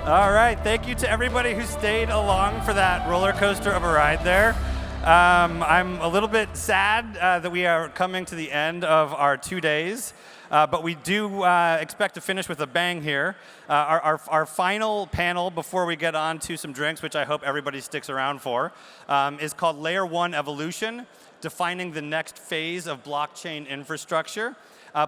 All right, thank you to everybody who stayed along for that roller coaster of a ride there. I'm a little bit sad that we are coming to the end of our 2 days, but we do expect to finish with a bang here. Our final panel before we get on to some drinks, which I hope everybody sticks around for, is called Layer 1 Evolution, Defining the Next Phase of Blockchain Infrastructure.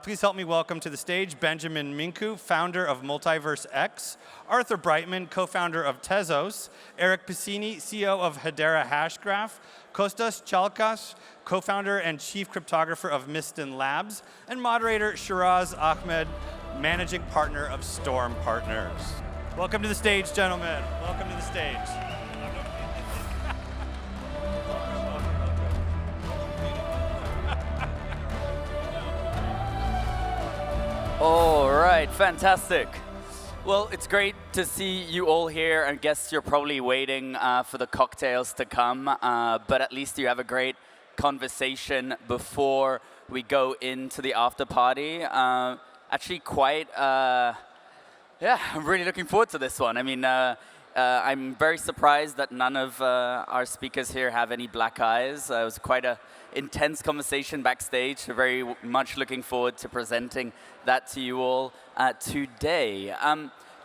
Please help me welcome to the stage Beniamin Mincu, founder of MultiversX, Arthur Breitman, co-founder of Tezos, Eric Piscini, CEO of Hedera Hashgraph, Kostas Chalkias, co-founder and chief cryptographer of Mysten Labs, and moderator Sheraz Ahmed, managing partner of Storm Partners. Welcome to the stage, gentlemen. Welcome to the stage. All right, fantastic. Well, it's great to see you all here. I guess you're probably waiting for the cocktails to come, but at least you have a great conversation before we go into the after party. Actually, I'm really looking forward to this one. I mean, I'm very surprised that none of our speakers here have any black eyes. It was quite an intense conversation backstage. So very much looking forward to presenting that to you all today.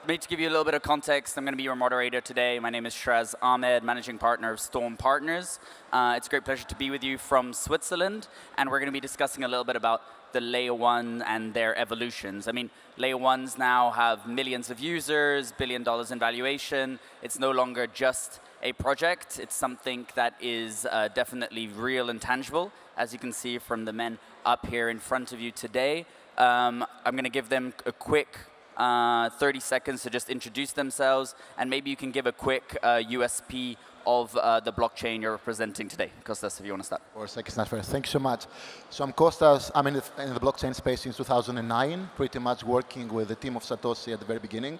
Maybe to give you a little bit of context, I'm going to be your moderator today. My name is Sheraz Ahmed, managing partner of Storm Partners. It's a great pleasure to be with you from Switzerland, and we're going to be discussing a little bit about the Layer 1 and their evolutions. I mean, Layer 1s now have millions of users, $1 billion in valuation. It's no longer just a project. It's something that is definitely real and tangible, as you can see from the men up here in front of you today. I'm going to give them a quick 30 seconds to just introduce themselves, and maybe you can give a quick USP of the blockchain you're representing today. Kostas, if you want to start. Of course, thank you so much. So I'm Kostas. I'm in the blockchain space since 2009, pretty much working with the team of Satoshi at the very beginning.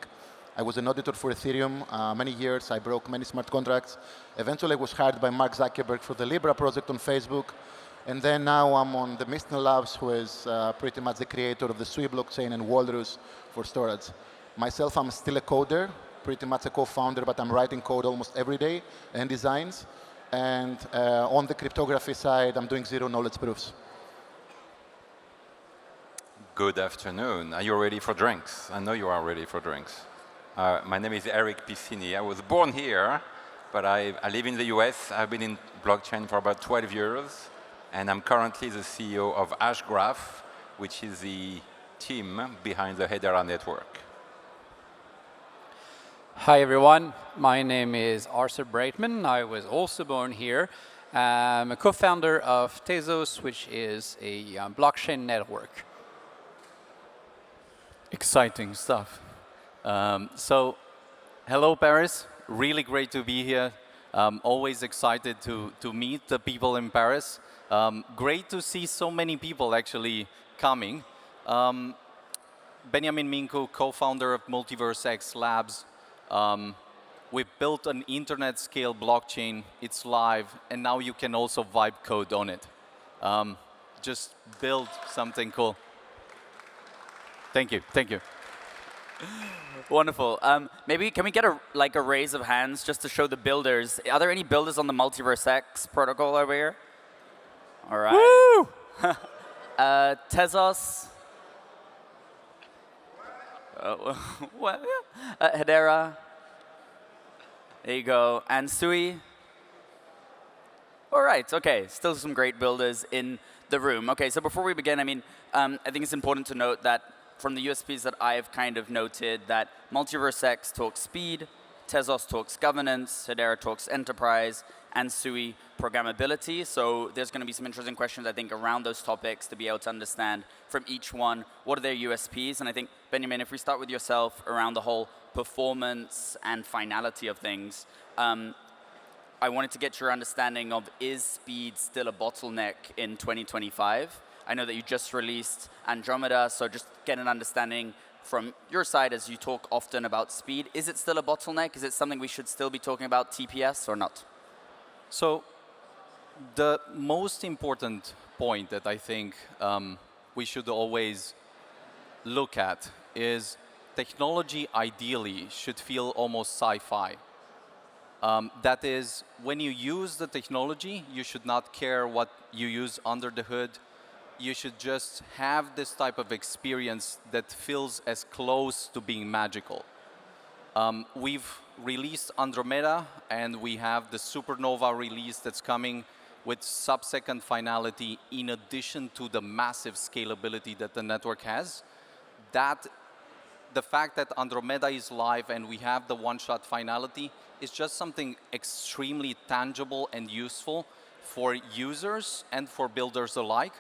I was an auditor for Ethereum many years. I broke many smart contracts. Eventually, I was hired by Mark Zuckerberg for the Libra project on Facebook. And then now I'm on the Mysten Labs, who is pretty much the creator of the Sui blockchain and Walrus for storage. Myself, I'm still a coder, pretty much a co-founder, but I'm writing code almost every day and designs. And on the cryptography side, I'm doing zero knowledge proofs. Good afternoon. Are you ready for drinks? I know you are ready for drinks. My name is Eric Piscini. I was born here, but I live in the US. I've been in blockchain for about 12 years, and I'm currently the CEO of Hashgraph, which is the team behind the Hedera network. Hi, everyone. My name is Arthur Breitman. I was also born here. I'm a co-founder of Tezos, which is a blockchain network. Exciting stuff. So, hello, Paris. Really great to be here. Always excited to meet the people in Paris. Great to see so many people actually coming. Beniamin Mincu, co-founder of MultiversX Labs. We've built an internet-scale blockchain. It's live, and now you can also vibe code on it. Just build something cool. Thank you. Thank you. Wonderful. Maybe can we get a raise of hands just to show the builders? Are there any builders on the MultiversX protocol over here? All right. Woo! Tezos. What? Hedera. There you go. And Sui. All right. OK. Still some great builders in the room. OK. So before we begin, I mean, I think it's important to note that from the USPs that I've kind of noted, that MultiversX talks speed, Tezos talks governance, Hedera talks enterprise, and Sui programmability. So there's going to be some interesting questions, I think, around those topics to be able to understand from each one what are their USPs. And I think, Beniamin, if we start with yourself around the whole performance and finality of things, I wanted to get your understanding of, is speed still a bottleneck in 2025? I know that you just released Andromeda, so just get an understanding from your side as you talk often about speed. Is it still a bottleneck? Is it something we should still be talking about TPS or not? So the most important point that I think we should always look at is technology ideally should feel almost sci-fi. That is, when you use the technology, you should not care what you use under the hood. You should just have this type of experience that feels as close to being magical. We've released Andromeda, and we have the Supernova release that's coming with sub-second finality in addition to the massive scalability that the network has. The fact that Andromeda is live and we have the one-shot finality is just something extremely tangible and useful for users and for builders alike.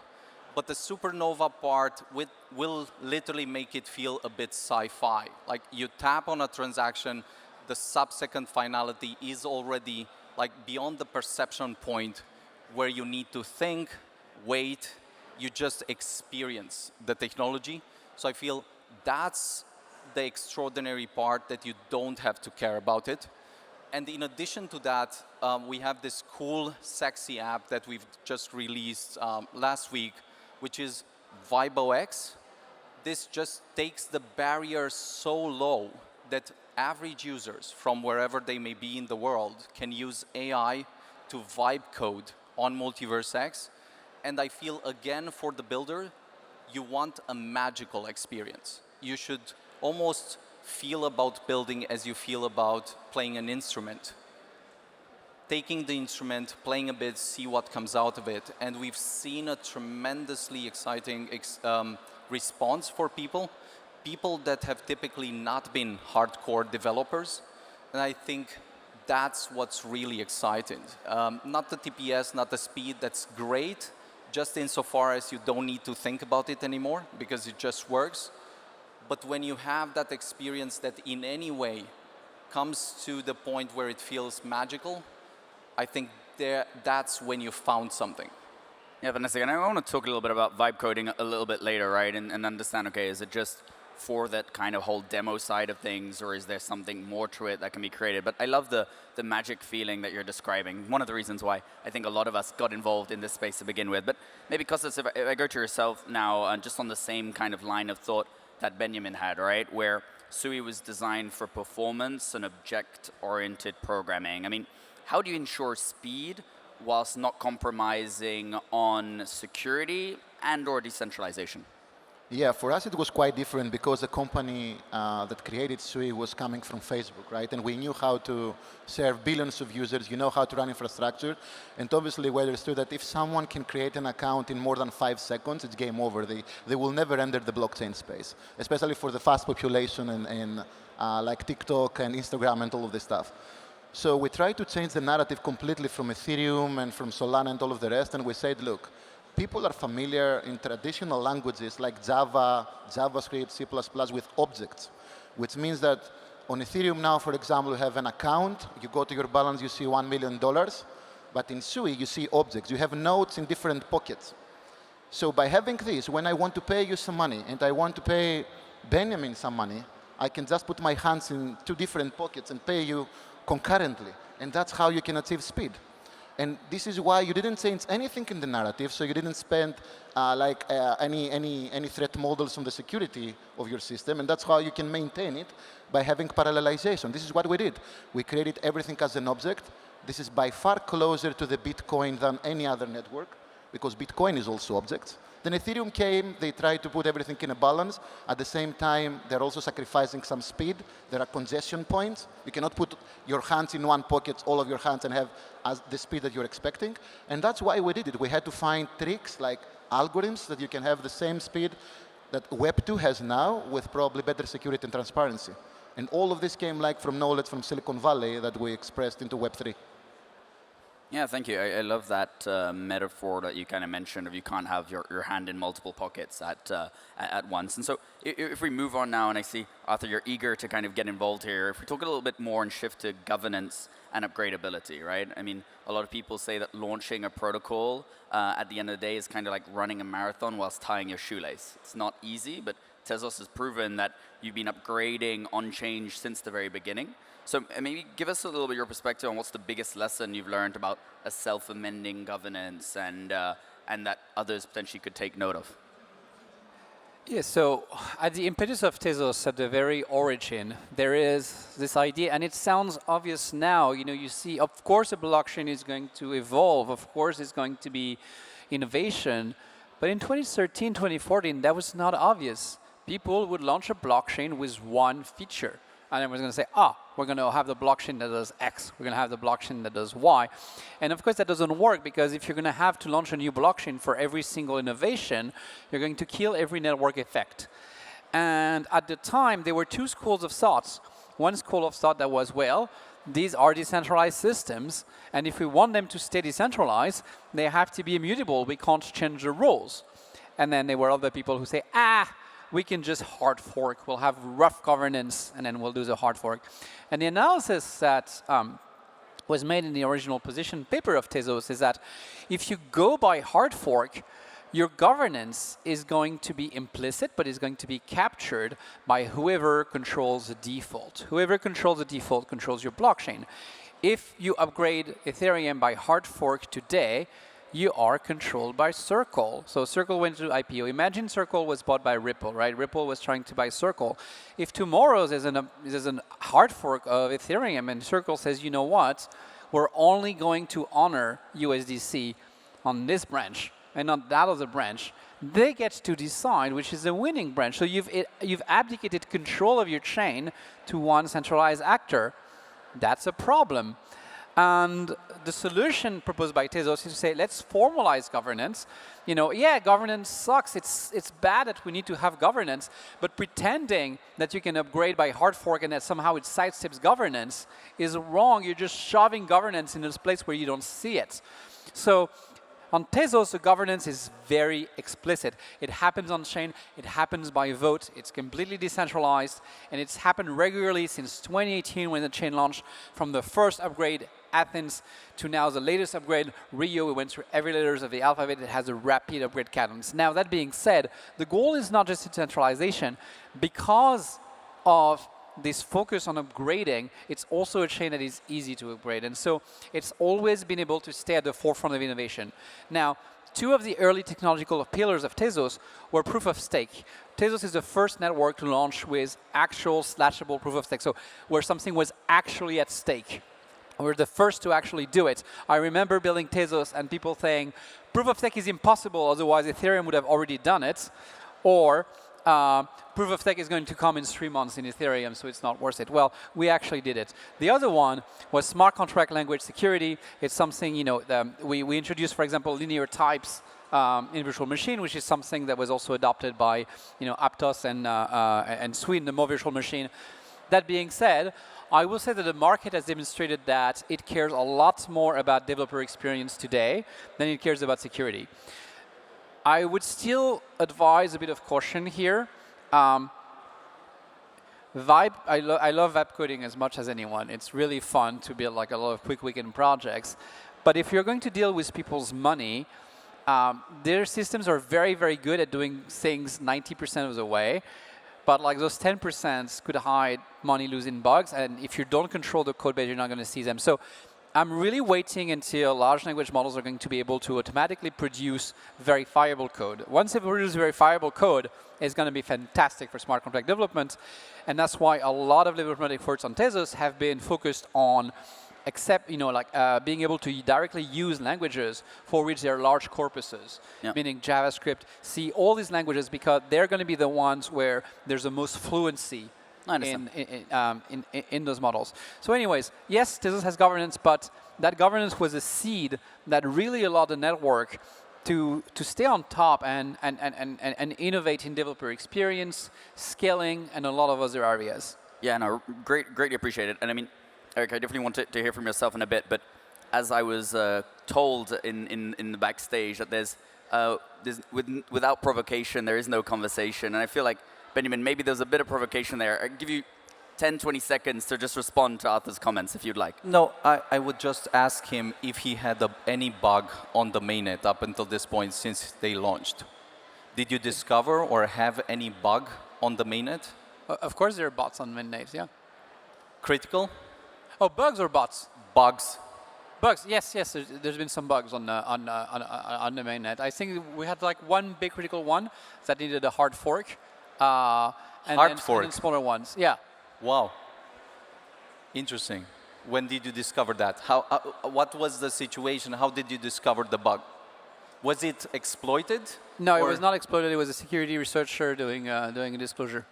But the Supernova part will literally make it feel a bit sci-fi. Like you tap on a transaction, the sub-second finality is already like beyond the perception point where you need to think, wait, you just experience the technology. So I feel that's the extraordinary part that you don't have to care about it. And in addition to that, we have this cool, sexy app that we've just released last week, which is VibeOX. This just takes the barrier so low that average users from wherever they may be in the world can use AI to vibe code on MultiversX. And I feel, again, for the builder, you want a magical experience. You should almost feel about building as you feel about playing an instrument. Taking the instrument, playing a bit, see what comes out of it. And we've seen a tremendously exciting response for people that have typically not been hardcore developers. And I think that's what's really exciting. Not the TPS, not the speed, that's great, just insofar as you don't need to think about it anymore because it just works. But when you have that experience that in any way comes to the point where it feels magical, I think that's when you found something. Yeah, Vanessa, and I want to talk a little bit about vibe coding a little bit later, right? And understand, okay, is it just for that kind of whole demo side of things, or is there something more to it that can be created? But I love the magic feeling that you're describing. One of the reasons why I think a lot of us got involved in this space to begin with. But maybe, Kostas, if I go to yourself now, just on the same kind of line of thought that Beniamin had, right? Where SUI was designed for performance and object-oriented programming. I mean, how do you ensure speed whilst not compromising on security and or decentralization? Yeah, for us it was quite different because the company that created SUI was coming from Facebook, right? And we knew how to serve billions of users, you know how to run infrastructure. And obviously we understood that if someone can create an account in more than 5 seconds, it's game over. They will never enter the blockchain space, especially for the fast population and like TikTok and Instagram and all of this stuff. So we tried to change the narrative completely from Ethereum and from Solana and all of the rest, and we said, look, people are familiar in traditional languages like Java, JavaScript, C++ with objects, which means that on Ethereum now, for example, you have an account, you go to your balance, you see $1 million, but in SUI, you see objects. You have nodes in different pockets. So by having this, when I want to pay you some money and I want to pay Beniamin some money, I can just put my hands in 2 different pockets and pay you concurrently. And that's how you can achieve speed. And this is why you didn't change anything in the narrative, so you didn't spend any threat models on the security of your system, and that's how you can maintain it by having parallelization. This is what we did. We created everything as an object. This is by far closer to the Bitcoin than any other network, because Bitcoin is also objects. Then Ethereum came, they tried to put everything in a balance. At the same time, they're also sacrificing some speed. There are congestion points. You cannot put your hands in one pocket, all of your hands, and have the speed that you're expecting. And that's why we did it. We had to find tricks like algorithms that you can have the same speed that Web 2 has now with probably better security and transparency. And all of this came like from knowledge from Silicon Valley that we expressed into Web 3. Yeah, thank you. I love that metaphor that you kind of mentioned of you can't have your hand in multiple pockets at once. And so if we move on now, and I see, Arthur, you're eager to kind of get involved here. If we talk a little bit more and shift to governance and upgradability, right? I mean, a lot of people say that launching a protocol at the end of the day is kind of like running a marathon whilst tying your shoelace. It's not easy, but Tezos has proven that you've been upgrading on-chain since the very beginning. So maybe give us a little bit your perspective on what's the biggest lesson you've learned about a self-amending governance and that others potentially could take note of. Yeah, so at the impetus of Tezos, at the very origin, there is this idea, and it sounds obvious now. You know, you see, of course, a blockchain is going to evolve. Of course, it's going to be innovation. But in 2013, 2014, that was not obvious. People would launch a blockchain with one feature. And then we're going to say, we're going to have the blockchain that does X. We're going to have the blockchain that does Y. And of course, that doesn't work because if you're going to have to launch a new blockchain for every single innovation, you're going to kill every network effect. And at the time, there were two schools of thoughts. One school of thought that was, well, these are decentralized systems. And if we want them to stay decentralized, they have to be immutable. We can't change the rules. And then there were other people who say, we can just hard fork. We'll have rough governance, and then we'll do the hard fork. And the analysis that was made in the original position paper of Tezos is that if you go by hard fork, your governance is going to be implicit, but is going to be captured by whoever controls the default. Whoever controls the default controls your blockchain. If you upgrade Ethereum by hard fork today, you are controlled by Circle. So Circle went to IPO. Imagine Circle was bought by Ripple, right? Ripple was trying to buy Circle. If tomorrow there's a hard fork of Ethereum and Circle says, you know what, we're only going to honor USDC on this branch and not that other branch, they get to decide which is the winning branch. So you've abdicated control of your chain to one centralized actor. That's a problem. And the solution proposed by Tezos is to say, let's formalize governance. You know, yeah, governance sucks. It's bad that we need to have governance, but pretending that you can upgrade by hard fork and that somehow it sidesteps governance is wrong. You're just shoving governance in this place where you don't see it. So on Tezos, the governance is very explicit. It happens on chain. It happens by vote. It's completely decentralized, and it's happened regularly since 2018 when the chain launched. From the first upgrade, Athens, to now the latest upgrade, Rio. We went through every letters of the alphabet. It has a rapid upgrade cadence. Now, that being said, the goal is not just decentralization. Because of this focus on upgrading, it's also a chain that is easy to upgrade. And so it's always been able to stay at the forefront of innovation. Now, two of the early technological pillars of Tezos were proof of stake. Tezos is the first network to launch with actual slashable proof of stake, so where something was actually at stake. We're the first to actually do it. I remember building Tezos and people saying, proof of stake is impossible, otherwise Ethereum would have already done it. Or proof of stake is going to come in 3 months in Ethereum, so it's not worth it. Well, we actually did it. The other one was smart contract language security. It's something, you know, we introduced, for example, linear types in virtual machine, which is something that was also adopted by, you know, Aptos and Sweden, the more virtual machine. That being said, I will say that the market has demonstrated that it cares a lot more about developer experience today than it cares about security. I would still advise a bit of caution here. Vibe, I love vibe coding as much as anyone. It's really fun to build like a lot of quick weekend projects. But if you're going to deal with people's money, their systems are very, very good at doing things 90% of the way. But like those 10% could hide money-losing bugs. And if you don't control the code base, you're not going to see them. So I'm really waiting until large language models are going to be able to automatically produce verifiable code. Once they produce verifiable code, it's going to be fantastic for smart contract development. And that's why a lot of development efforts on Tezos have been focused on being able to directly use languages for which there are large corpuses, meaning JavaScript, C, all these languages, because they're going to be the ones where there's the most fluency in those models. So anyways, yes, Tezos has governance, but that governance was a seed that really allowed the network to stay on top and innovate in developer experience, scaling, and a lot of other areas. Yeah, no, greatly appreciate it. And I mean, Eric, I definitely want to hear from yourself in a bit, but as I was told in the backstage that without provocation, there is no conversation. And I feel like, Beniamin, maybe there's a bit of provocation there. I'll give you 10, 20 seconds to just respond to Arthur's comments, if you'd like. No, I would just ask him if he had any bug on the mainnet up until this point since they launched. Did you discover or have any bug on the mainnet? Of course there are bots on mainnet, yeah. Critical? Oh, bugs or bots? Bugs. Bugs, yes, yes. There's been some bugs on the mainnet. I think we had like one big critical one that needed a hard fork, and then smaller ones. Yeah. Wow. Interesting. When did you discover that? What was the situation? How did you discover the bug? Was it exploited? No, it was not exploited. It was a security researcher doing a disclosure.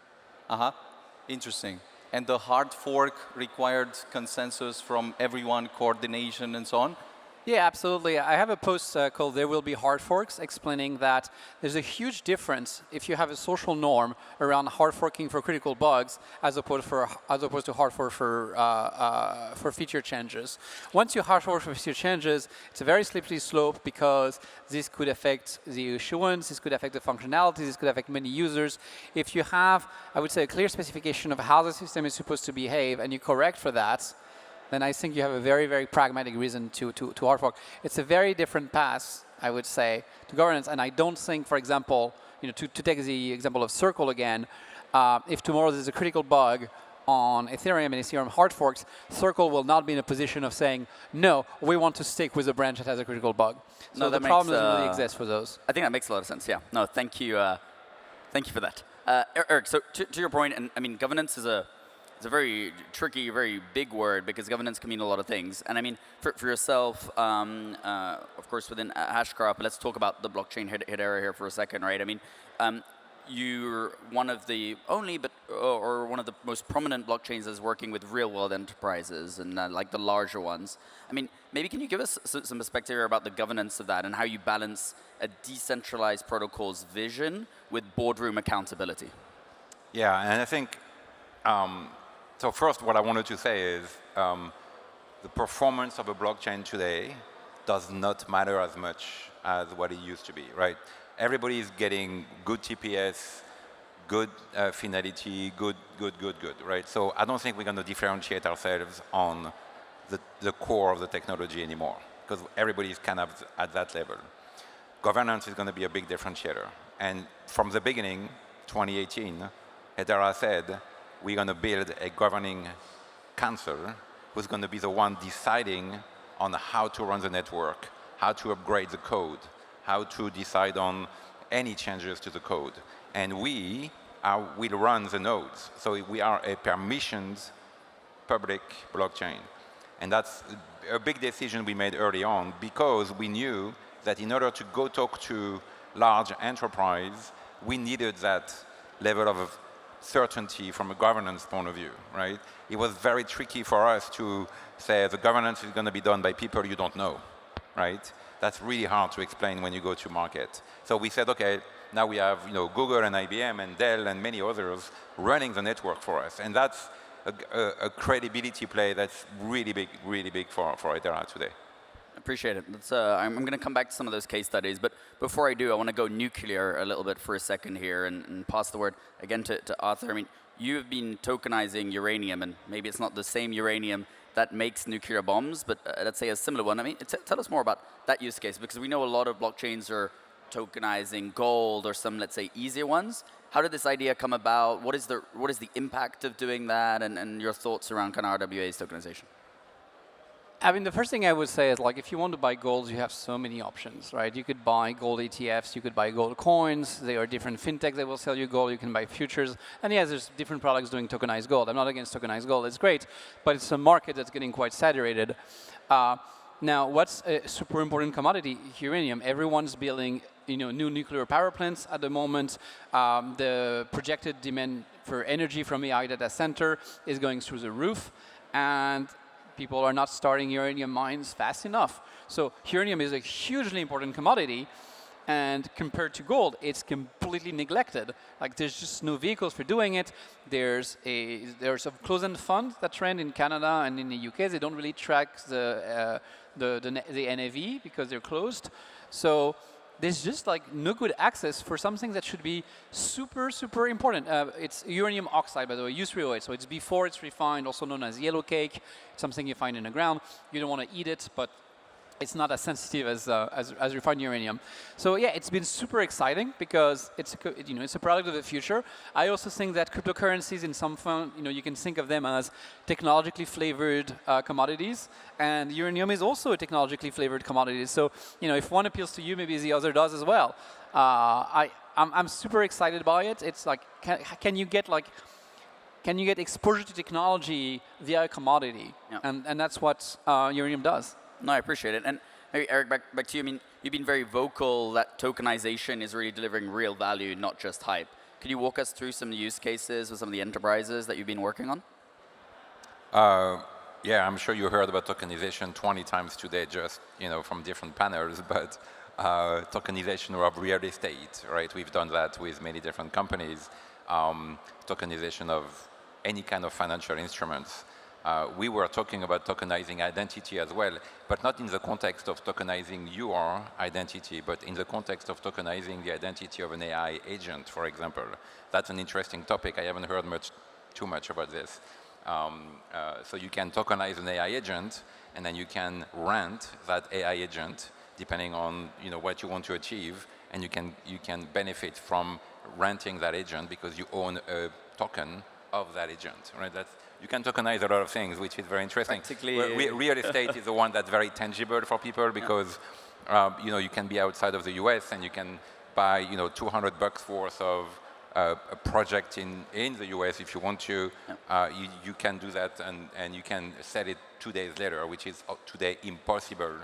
Interesting. And the hard fork required consensus from everyone, coordination, and so on? Yeah, absolutely. I have a post called "There Will Be Hard Forks," explaining that there's a huge difference if you have a social norm around hard forking for critical bugs as opposed to hard fork for feature changes. Once you hard fork for feature changes, it's a very slippery slope because this could affect the issuance, this could affect the functionality, this could affect many users. If you have, I would say, a clear specification of how the system is supposed to behave and you correct for that, then I think you have a very, very pragmatic reason to hard fork. It's a very different path, I would say, to governance. And I don't think, for example, to take the example of Circle again, if tomorrow there's a critical bug on Ethereum and Ethereum hard forks, Circle will not be in a position of saying, no, we want to stick with a branch that has a critical bug. So the problem doesn't really exist for those. I think that makes a lot of sense, yeah. No, thank you for that. Eric, so to your point, and I mean, governance is it's a very tricky, very big word because governance can mean a lot of things. And I mean, for yourself, of course, within Hashgraph, but let's talk about the blockchain Hedera here for a second, right? I mean, you're one of the only, or one of the most prominent blockchains that's working with real-world enterprises and like the larger ones. I mean, maybe can you give us some perspective here about the governance of that and how you balance a decentralized protocol's vision with boardroom accountability? Yeah, and I think. So first, what I wanted to say is the performance of a blockchain today does not matter as much as what it used to be, right? Everybody is getting good TPS, good finality, good, right? So I don't think we're going to differentiate ourselves on the core of the technology anymore because everybody is kind of at that level. Governance is going to be a big differentiator. And from the beginning, 2018, Hedera said, we're going to build a governing council who's going to be the one deciding on how to run the network, how to upgrade the code, how to decide on any changes to the code. And we will run the nodes. So we are a permissioned public blockchain. And that's a big decision we made early on because we knew that in order to go talk to large enterprise, we needed that level of certainty from a governance point of view, right? It was very tricky for us to say the governance is going to be done by people you don't know, right? That's really hard to explain when you go to market. So we said, okay, now we have Google and IBM and Dell and many others running the network for us, and that's a credibility play that's really big for Hedera today. Appreciate it. I'm going to come back to some of those case studies, but before I do, I want to go nuclear a little bit for a second here and pass the word again to Arthur. I mean, you have been tokenizing uranium, and maybe it's not the same uranium that makes nuclear bombs, but let's say a similar one. I mean, tell us more about that use case, because we know a lot of blockchains are tokenizing gold or some, let's say, easier ones. How did this idea come about? What is the impact of doing that, and your thoughts around kind of RWA's tokenization? I mean, the first thing I would say is, like, if you want to buy gold, you have so many options, right? You could buy gold ETFs, you could buy gold coins. There are different fintechs that will sell you gold. You can buy futures. And yes, there's different products doing tokenized gold. I'm not against tokenized gold. It's great. But it's a market that's getting quite saturated. Now, what's a super important commodity? Uranium. Everyone's building new nuclear power plants at the moment. The projected demand for energy from AI data center is going through the roof. And people are not starting uranium mines fast enough. So uranium is a hugely important commodity, and compared to gold, it's completely neglected. Like, there's just no vehicles for doing it. There's a closed-end fund that trend in Canada and in the UK. They don't really track the NAV because they're closed. So there's just like no good access for something that should be super, super important. It's uranium oxide, by the way, U3O8. So it's before it's refined, also known as yellow cake. It's something you find in the ground. You don't want to eat it, but it's not as sensitive as refined uranium. So yeah, it's been super exciting because it's a product of the future. I also think that cryptocurrencies, in some form, you can think of them as technologically flavored commodities, and uranium is also a technologically flavored commodity. So if one appeals to you, maybe the other does as well. I'm super excited by it. It's like, can you get exposure to technology via a commodity? Yeah. And that's what uranium does. No, I appreciate it. And maybe Eric, back to you. I mean, you've been very vocal that tokenization is really delivering real value, not just hype. Could you walk us through some use cases with some of the enterprises that you've been working on? Yeah, I'm sure you heard about tokenization 20 times today, just from different panels. But tokenization of real estate, right? We've done that with many different companies. Tokenization of any kind of financial instruments. We were talking about tokenizing identity as well, but not in the context of tokenizing your identity, but in the context of tokenizing the identity of an AI agent, for example. That's an interesting topic. I haven't heard too much about this. So you can tokenize an AI agent, and then you can rent that AI agent depending on what you want to achieve, and you can benefit from renting that agent because you own a token of that agent, right? You can tokenize a lot of things, which is very interesting. Real estate is the one that's very tangible for people because you can be outside of the US and you can buy $200 worth of a project in the US if you want to. You can do that and you can sell it 2 days later, which is today impossible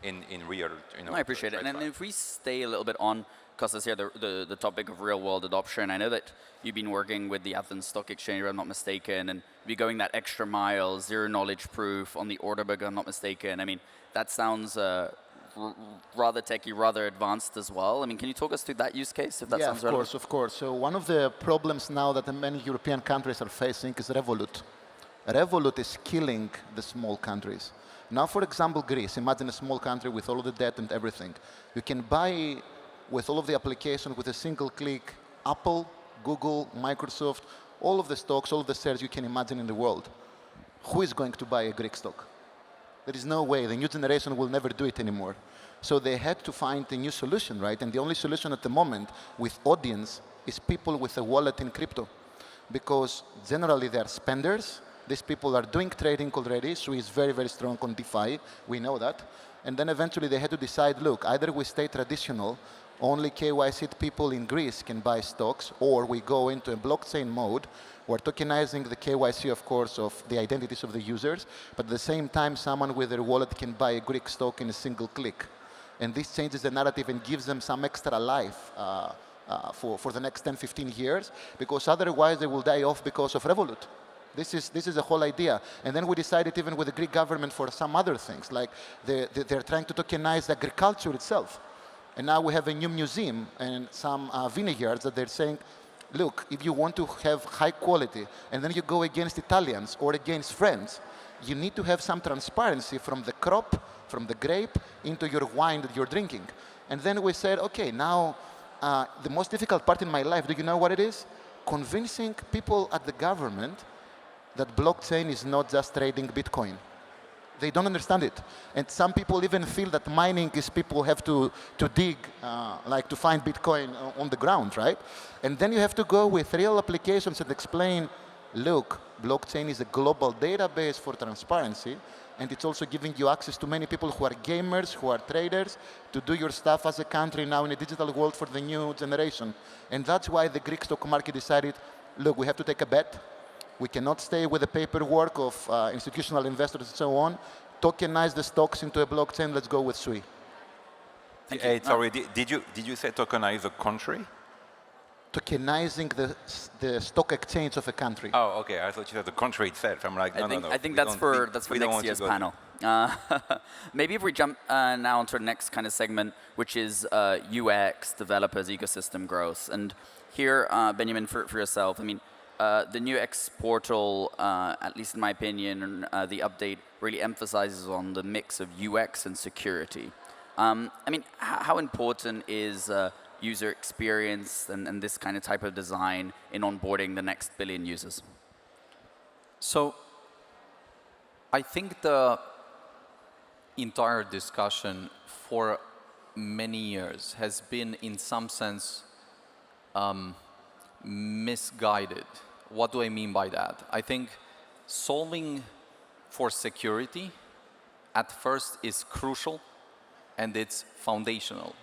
in real. I appreciate it. And if we stay a little bit on Kostas here, the topic of real-world adoption. I know that you've been working with the Athens Stock Exchange, if I'm not mistaken, and be going that extra mile, zero-knowledge proof on the order book, if I'm not mistaken. I mean, that sounds rather techy, rather advanced as well. I mean, can you talk us through that use case, if that sounds relevant? Of course. So one of the problems now that many European countries are facing is Revolut. Revolut is killing the small countries. Now, for example, Greece. Imagine a small country with all of the debt and everything. You can buy with all of the application with a single click, Apple, Google, Microsoft, all of the stocks, all of the shares you can imagine in the world. Who is going to buy a Greek stock? There is no way. The new generation will never do it anymore. So they had to find a new solution, right? And the only solution at the moment with audience is people with a wallet in crypto. Because generally they are spenders. These people are doing trading already, so it's very, very strong on DeFi. We know that. And then eventually they had to decide, look, either we stay traditional, only KYC people in Greece can buy stocks, or we go into a blockchain mode. We're tokenizing the KYC, of course, of the identities of the users, but at the same time, someone with their wallet can buy a Greek stock in a single click. And this changes the narrative and gives them some extra life for the next 10, 15 years, because otherwise they will die off because of Revolut. This is the whole idea. And then we decided even with the Greek government for some other things, like they're trying to tokenize agriculture itself. And now we have a new museum and some vineyards that they're saying, look, if you want to have high quality, and then you go against Italians or against French, you need to have some transparency from the crop, from the grape, into your wine that you're drinking. And then we said, okay, now the most difficult part in my life, do you know what it is? Convincing people at the government that blockchain is not just trading Bitcoin. They don't understand it. And some people even feel that mining is people have to dig, like to find Bitcoin on the ground, right? And then you have to go with real applications and explain, look, blockchain is a global database for transparency, and it's also giving you access to many people who are gamers, who are traders, to do your stuff as a country now in a digital world for the new generation. And that's why the Greek stock market decided, look, we have to take a bet. We cannot stay with the paperwork of institutional investors and so on. Tokenize the stocks into a blockchain. Let's go with SUI. Hey, sorry, did you say tokenize a country? Tokenizing the stock exchange of a country. Oh, okay. I thought you said the country itself. I'm like, no. I think that's for next year's panel. Maybe if we jump now onto our next kind of segment, which is UX, developers, ecosystem growth. And here, Beniamin, for yourself, I mean, the new X portal, at least in my opinion, the update really emphasizes on the mix of UX and security. I mean, how important is user experience and this kind of type of design in onboarding the next billion users? So I think entire discussion for many years has been, in some sense, misguided. What do I mean by that? I think solving for security at first is crucial and it's foundational.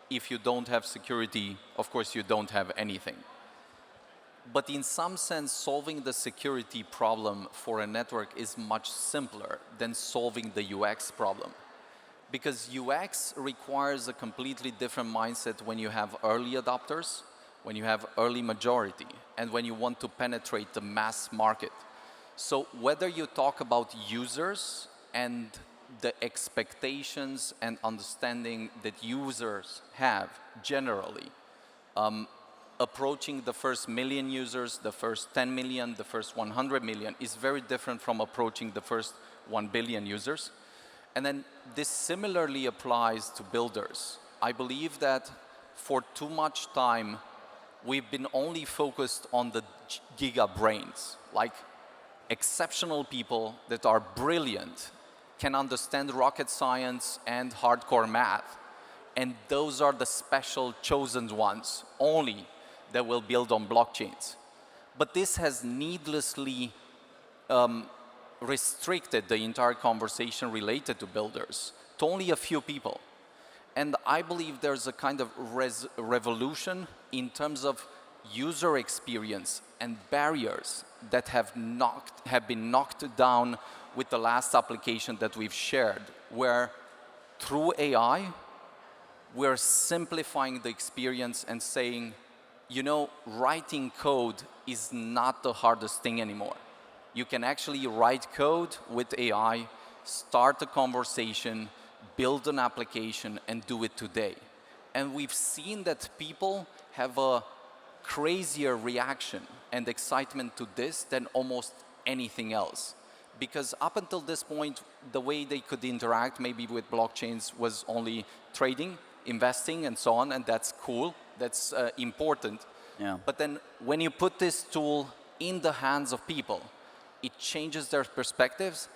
If you don't have security, of course you don't have anything. But in some sense, solving the security problem for a network is much simpler than solving the UX problem. Because UX requires a completely different mindset when you have early adopters, when you have early majority, and when you want to penetrate the mass market. So whether you talk about users and the expectations and understanding that users have generally, approaching the first million users, the first 10 million, the first 100 million is very different from approaching the first 1 billion users. And then this similarly applies to builders. I believe that for too much time, we've been only focused on the giga brains, like exceptional people that are brilliant, can understand rocket science and hardcore math. And those are the special chosen ones only that will build on blockchains. But this has needlessly restricted the entire conversation related to builders to only a few people. And I believe there's a kind of revolution in terms of user experience and barriers that have been knocked down with the last application that we've shared, where through AI, we're simplifying the experience and saying, you know, writing code is not the hardest thing anymore. You can actually write code with AI, start a conversation, build an application, and do it today. And we've seen that people have a crazier reaction and excitement to this than almost anything else. Because up until this point, the way they could interact maybe with blockchains was only trading, investing, and so on, and that's cool. That's important. Yeah. But then when you put this tool in the hands of people, it changes their perspectives,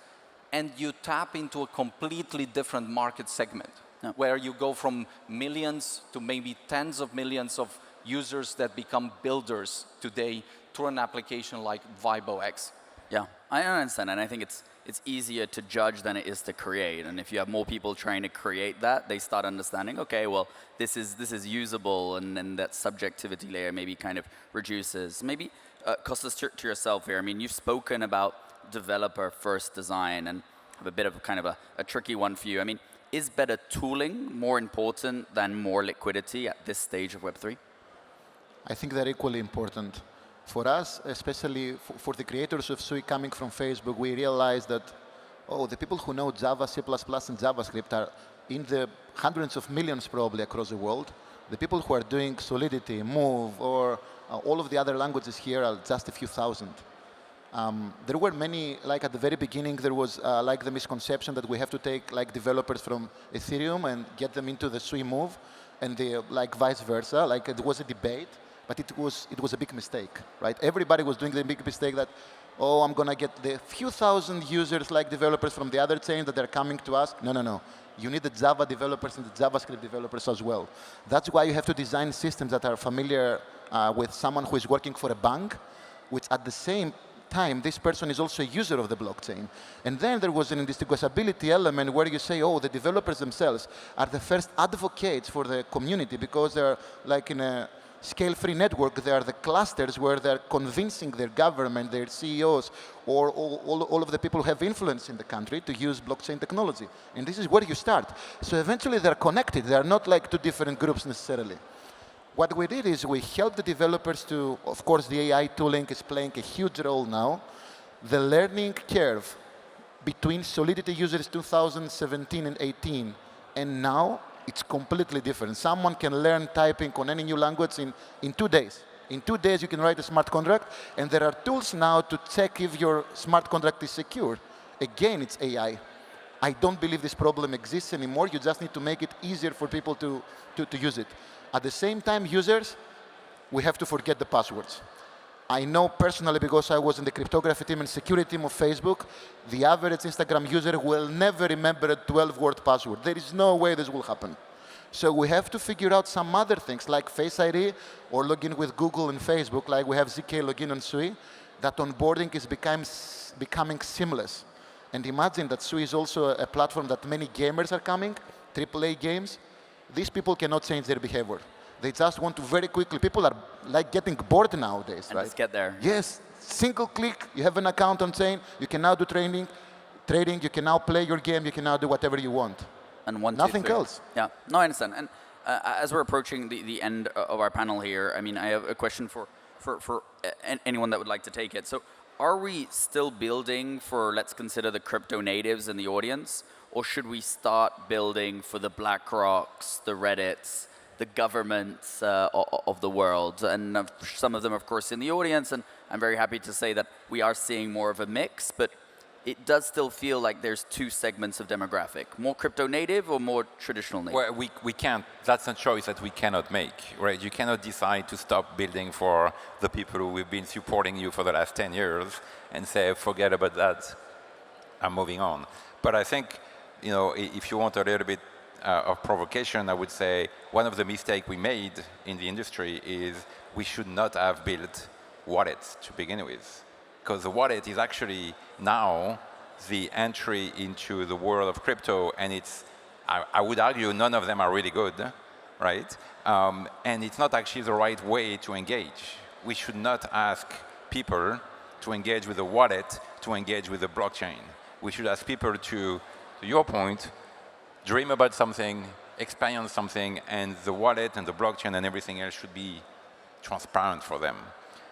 and you tap into a completely different market segment, where you go from millions to maybe tens of millions of users that become builders today through an application like ViboX. Yeah, I understand, and I think it's easier to judge than it is to create. And if you have more people trying to create that, they start understanding, okay, well, this is usable, and then that subjectivity layer maybe kind of reduces. Maybe, Kostas, to yourself here, I mean, you've spoken about developer-first design, and have a bit of kind of a tricky one for you. I mean, is better tooling more important than more liquidity at this stage of Web3? I think they're equally important. For us, especially for the creators of Sui coming from Facebook, we realized that, oh, the people who know Java, C++, and JavaScript are in the hundreds of millions probably across the world. The people who are doing Solidity, Move, or all of the other languages here are just a few thousand. There were many, like at the very beginning, there was like the misconception that we have to take like developers from Ethereum and get them into the Sui Move, and like vice versa. Like it was a debate. But it was a big mistake, right? Everybody was doing the big mistake that, oh, I'm going to get the few thousand users like developers from the other chain that they're coming to us. No, no, no. You need the Java developers and the JavaScript developers as well. That's why you have to design systems that are familiar with someone who is working for a bank, which at the same time, this person is also a user of the blockchain. And then there was an indistinguishability element where you say, oh, the developers themselves are the first advocates for the community because they're like in a scale-free network. They are the clusters where they're convincing their government, their CEOs, or all of the people who have influence in the country to use blockchain technology. And this is where you start. So eventually they're connected. They're not like two different groups necessarily. What we did is we helped the developers to, of course, the AI tooling is playing a huge role now. The learning curve between Solidity users 2017 and 18 and now, it's completely different. Someone can learn typing on any new language in 2 days. In 2 days, you can write a smart contract, and there are tools now to check if your smart contract is secure. Again, it's AI. I don't believe this problem exists anymore. You just need to make it easier for people to use it. At the same time, users, we have to forget the passwords. I know personally, because I was in the cryptography team and security team of Facebook, the average Instagram user will never remember a 12-word password. There is no way this will happen. So we have to figure out some other things like Face ID or login with Google and Facebook, like we have ZK login on Sui, that onboarding is becoming seamless. And imagine that Sui is also a platform that many gamers are coming, AAA games. These people cannot change their behavior. They just want to very quickly. People are like getting bored nowadays, And right? just get there. Yes, single click. You have an account on chain. You can now do trading. You can now play your game. You can now do whatever you want. And one, Nothing 2, 3. else. Yeah, no, I understand. And as we're approaching the end of our panel here, I mean, I have a question for anyone that would like to take it. So, are we still building for, let's consider the crypto natives in the audience, or should we start building for the BlackRocks, the Reddits, the governments of the world? And some of them, of course, in the audience, and I'm very happy to say that we are seeing more of a mix, but it does still feel like there's two segments of demographic, more crypto native or more traditional native. Well, we can't, that's a choice that we cannot make, right? You cannot decide to stop building for the people who have been supporting you for the last 10 years and say, forget about that, I'm moving on. But I think, you know, if you want a little bit of provocation, I would say one of the mistakes we made in the industry is we should not have built wallets to begin with. Because the wallet is actually now the entry into the world of crypto, and it's, I would argue, none of them are really good, right? And it's not actually the right way to engage. We should not ask people to engage with the wallet to engage with the blockchain. We should ask people to your point, dream about something, experience something, and the wallet and the blockchain and everything else should be transparent for them.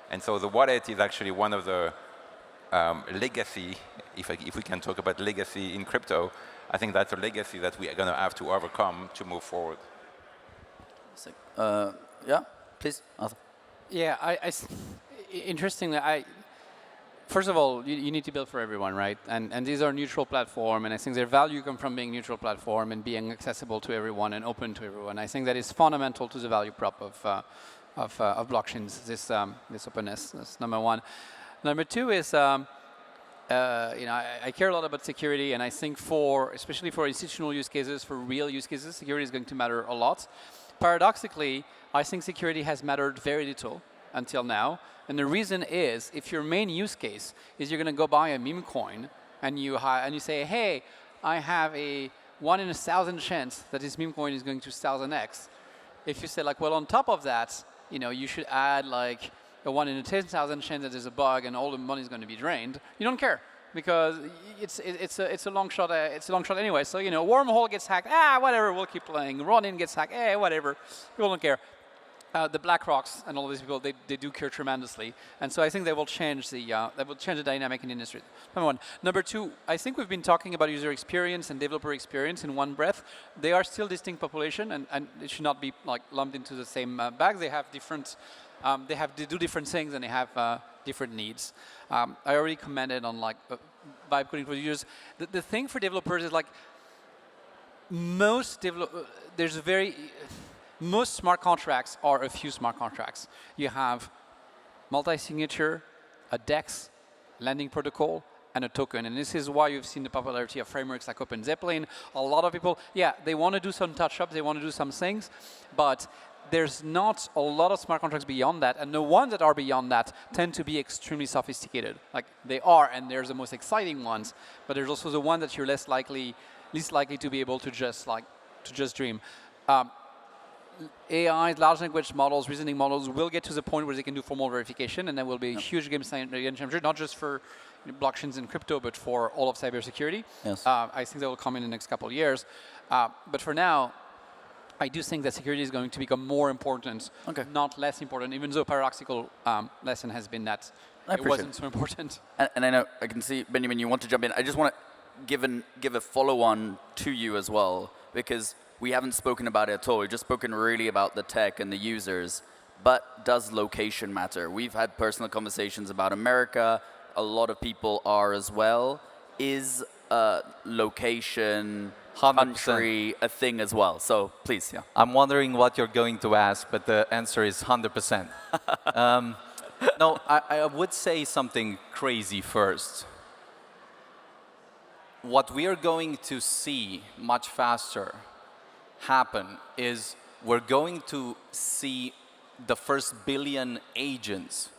And so the wallet is actually one of the legacy, if we can talk about legacy in crypto, I think that's a legacy that we are going to have to overcome to move forward. Yeah, please, Arthur. Yeah, interestingly, first of all, you need to build for everyone, right? And these are neutral platform, and I think their value comes from being neutral platform and being accessible to everyone and open to everyone. I think that is fundamental to the value prop of blockchains, this openness. That's number one. Number two is, I care a lot about security, and I think especially for institutional use cases, for real use cases, security is going to matter a lot. Paradoxically, I think security has mattered very little until now. And the reason is, if your main use case is you're going to go buy a meme coin, and you say, hey, I have a 1 in 1,000 chance that this meme coin is going to 1,000x. If you say, like, well, on top of that, you should add like a 1 in 10,000 chance that there's a bug and all the money is going to be drained. You don't care because it's a long shot. It's a long shot anyway. So wormhole gets hacked. Whatever. We'll keep playing. Ronin gets hacked. Whatever. People don't care. The BlackRocks and all these people, they do care tremendously, and so I think they will change the dynamic in the industry. Number one. Number two, I think we've been talking about user experience and developer experience in one breath. They are still distinct population, and it should not be like lumped into the same bag. They have different, they do different things, and they have different needs. I already commented on like vibe coding for users. The thing for developers is like most smart contracts are a few smart contracts. You have multi-signature, a DEX, lending protocol, and a token. And this is why you've seen the popularity of frameworks like OpenZeppelin. A lot of people, they want to do some touch-ups, they want to do some things, but there's not a lot of smart contracts beyond that. And the ones that are beyond that tend to be extremely sophisticated. Like they are, and there's the most exciting ones, but there's also the one that you're least likely to be able to just dream. AI, large language models, reasoning models will get to the point where they can do formal verification, and that will be a huge game changer, not just for blockchains and crypto, but for all of cybersecurity. Yes. I think that will come in the next couple of years. But for now, I do think that security is going to become more important, not less important, even though paradoxical lesson has been that it wasn't so important. And I know, I can see, Beniamin, you want to jump in. I just want to give a follow-on to you as well, because we haven't spoken about it at all. We've just spoken really about the tech and the users. But does location matter? We've had personal conversations about America. A lot of people are as well. Is location, 100%. country a thing as well? So please, I'm wondering what you're going to ask, but the answer is 100%. No, I would say something crazy first. What we are going to see much faster happen is we're going to see the first billion agents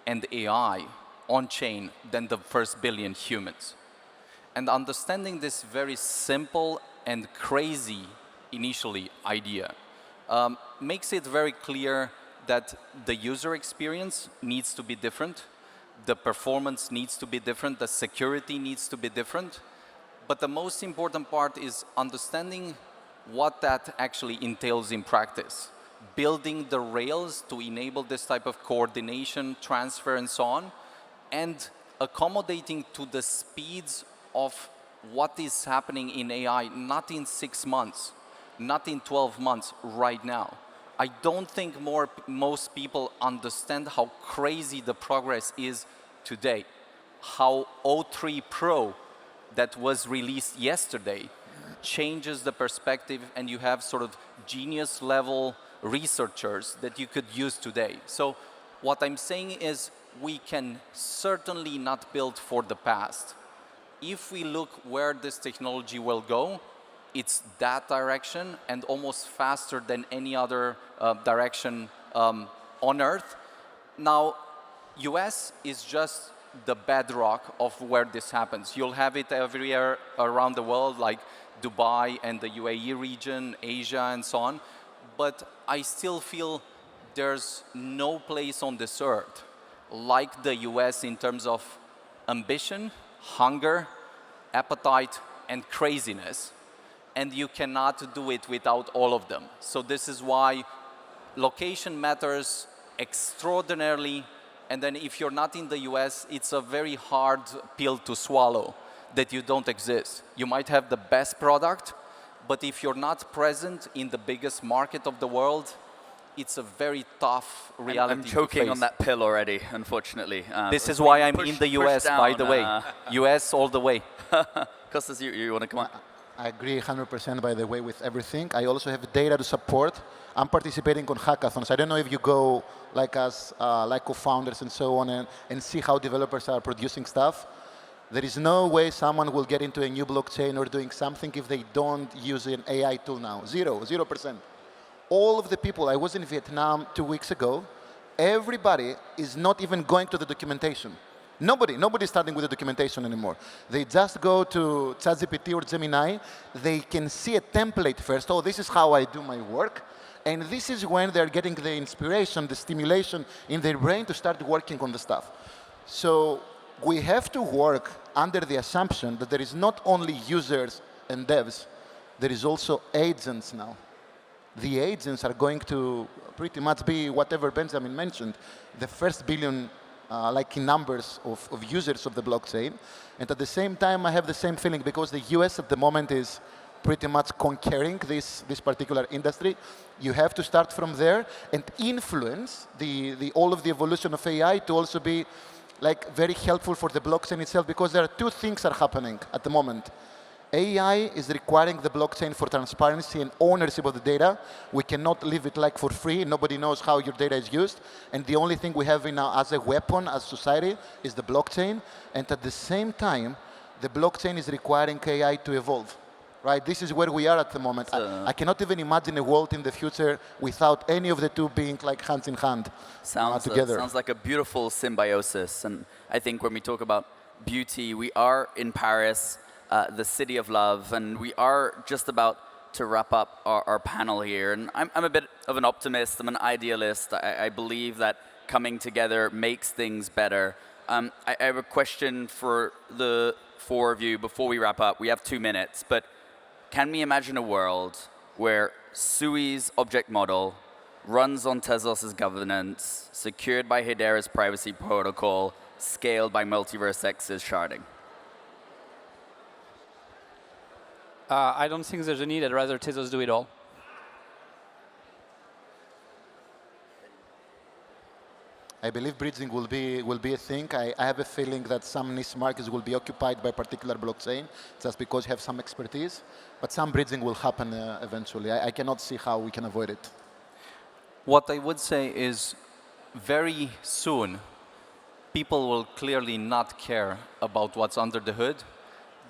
and AI on-chain than the first billion humans. And understanding this very simple and crazy initially idea makes it very clear that the user experience needs to be different, the performance needs to be different, the security needs to be different. But the most important part is understanding what that actually entails in practice. Building the rails to enable this type of coordination, transfer, and so on, and accommodating to the speeds of what is happening in AI, not in 6 months, not in 12 months, right now. I don't think most people understand how crazy the progress is today. How O3 Pro that was released yesterday changes the perspective, and you have sort of genius level researchers that you could use today. So what I'm saying is we can certainly not build for the past. If we look where this technology will go, it's that direction and almost faster than any other direction on Earth. Now, US is just the bedrock of where this happens. You'll have it everywhere around the world, like Dubai and the UAE region, Asia, and so on. But I still feel there's no place on this earth like the US in terms of ambition, hunger, appetite, and craziness. And you cannot do it without all of them. So this is why location matters extraordinarily. And then if you're not in the US, it's a very hard pill to swallow that you don't exist. You might have the best product, but if you're not present in the biggest market of the world, it's a very tough reality. I'm choking on that pill already, unfortunately. This is why I'm in the US, by the way. US all the way. Kostas, you want to come on? I agree 100% by the way with everything. I also have data to support. I'm participating on hackathons. I don't know if you go like us, like co-founders and so on, and see how developers are producing stuff. There is no way someone will get into a new blockchain or doing something if they don't use an AI tool now. 0%. All of the people, I was in Vietnam 2 weeks ago, everybody is not even going to the documentation. Nobody's starting with the documentation anymore. They just go to ChatGPT or Gemini. They can see a template first. Oh, this is how I do my work. And this is when they're getting the inspiration, the stimulation in their brain to start working on the stuff. So we have to work under the assumption that there is not only users and devs, there is also agents now. The agents are going to pretty much be whatever Benjamin mentioned, the first billion like in numbers of users of the blockchain. And at the same time, I have the same feeling because the US at the moment is pretty much conquering this particular industry. You have to start from there and influence all of the evolution of AI to also be like very helpful for the blockchain itself, because there are two things are happening at the moment. AI is requiring the blockchain for transparency and ownership of the data. We cannot leave it like for free. Nobody knows how your data is used. And the only thing we have now as a weapon, as society, is the blockchain. And at the same time, the blockchain is requiring AI to evolve. Right? This is where we are at the moment. I cannot even imagine a world in the future without any of the two being like hand in hand together. Sounds like a beautiful symbiosis. And I think when we talk about beauty, we are in Paris, the city of love, and we are just about to wrap up our panel here. And I'm a bit of an optimist. I'm an idealist. I believe that coming together makes things better. I have a question for the four of you before we wrap up. We have 2 minutes, but can we imagine a world where Sui's object model runs on Tezos' governance, secured by Hedera's privacy protocol, scaled by MultiversX's sharding? I don't think there's a need. I'd rather Tezos do it all. I believe bridging will be a thing. I have a feeling that some niche markets will be occupied by a particular blockchain just because you have some expertise. But some bridging will happen eventually. I cannot see how we can avoid it. What I would say is very soon, people will clearly not care about what's under the hood.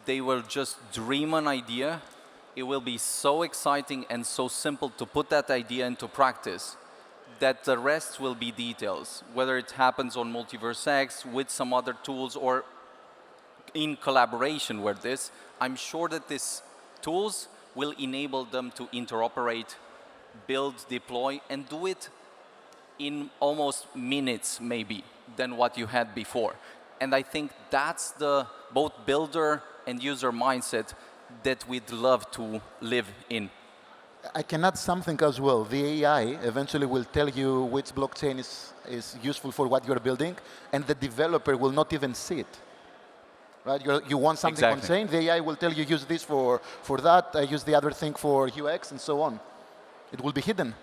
They will just dream an idea. It will be so exciting and so simple to put that idea into practice that the rest will be details, whether it happens on MultiversX with some other tools or in collaboration with this. I'm sure that these tools will enable them to interoperate, build, deploy, and do it in almost minutes, maybe, than what you had before. And I think that's the both builder and user mindset that we'd love to live in. I can add something as well. The AI eventually will tell you which blockchain is useful for what you're building, and the developer will not even see it. Right? You want something on chain, the AI will tell you use this for that, use the other thing for UX, and so on. It will be hidden.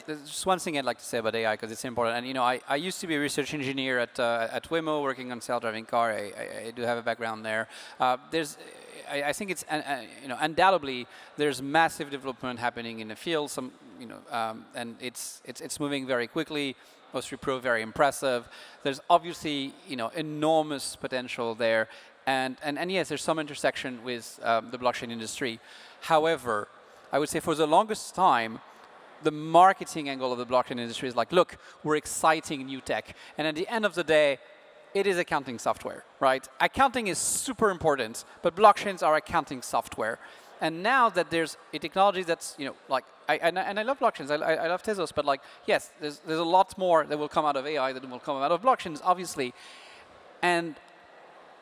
There's just one thing I'd like to say about AI because it's important. And I used to be a research engineer at Waymo, working on self-driving car. I do have a background there. I think it's undoubtedly there's massive development happening in the field. And it's moving very quickly. OS3 Pro very impressive. There's obviously enormous potential there, and yes, there's some intersection with the blockchain industry. However, I would say for the longest time, the marketing angle of the blockchain industry is like, look, we're exciting new tech, and at the end of the day, it is accounting software, right? Accounting is super important, but blockchains are accounting software. And now that there's a technology that's, I love blockchains, I love Tezos, but yes, there's a lot more that will come out of AI than will come out of blockchains, obviously. And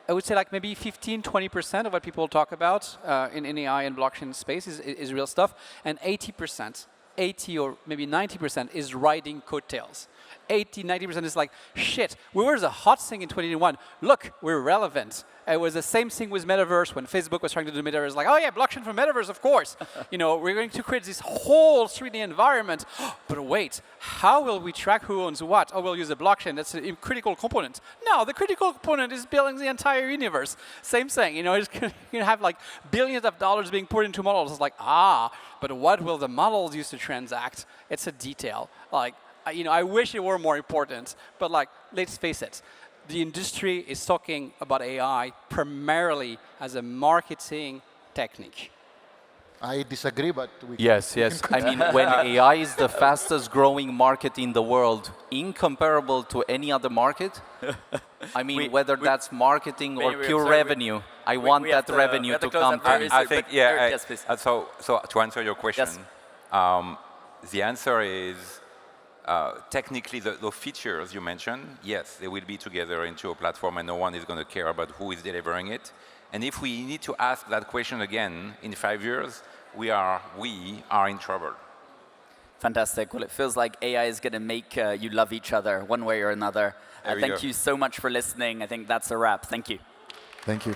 I would say maybe 15-20% of what people talk about in AI and blockchain space is real stuff, and 80 or maybe 90% is riding coattails. 80-90% is like, shit, we were the hot thing in 2021. Look, we're relevant. It was the same thing with Metaverse when Facebook was trying to do Metaverse. Like, oh yeah, blockchain for Metaverse, of course. We're going to create this whole 3D environment. But wait, how will we track who owns what? Oh, we'll use a blockchain. That's a critical component. No, the critical component is building the entire universe. Same thing. It's going to have billions of dollars being poured into models. It's like, but what will the models use to transact? It's a detail. I wish it were more important, but let's face it, the industry is talking about AI primarily as a marketing technique. I disagree, but Yes. I mean, when AI is the fastest growing market in the world, incomparable to any other market, I mean, whether that's marketing or pure revenue, I want that revenue to come from. I think, yes, please. So to answer your question, the answer is, technically, the features you mentioned, yes, they will be together into a platform and no one is going to care about who is delivering it. And if we need to ask that question again in 5 years, we are in trouble. Fantastic. Well, it feels like AI is going to make you love each other one way or another. Thank you so much for listening. I think that's a wrap. Thank you. Thank you.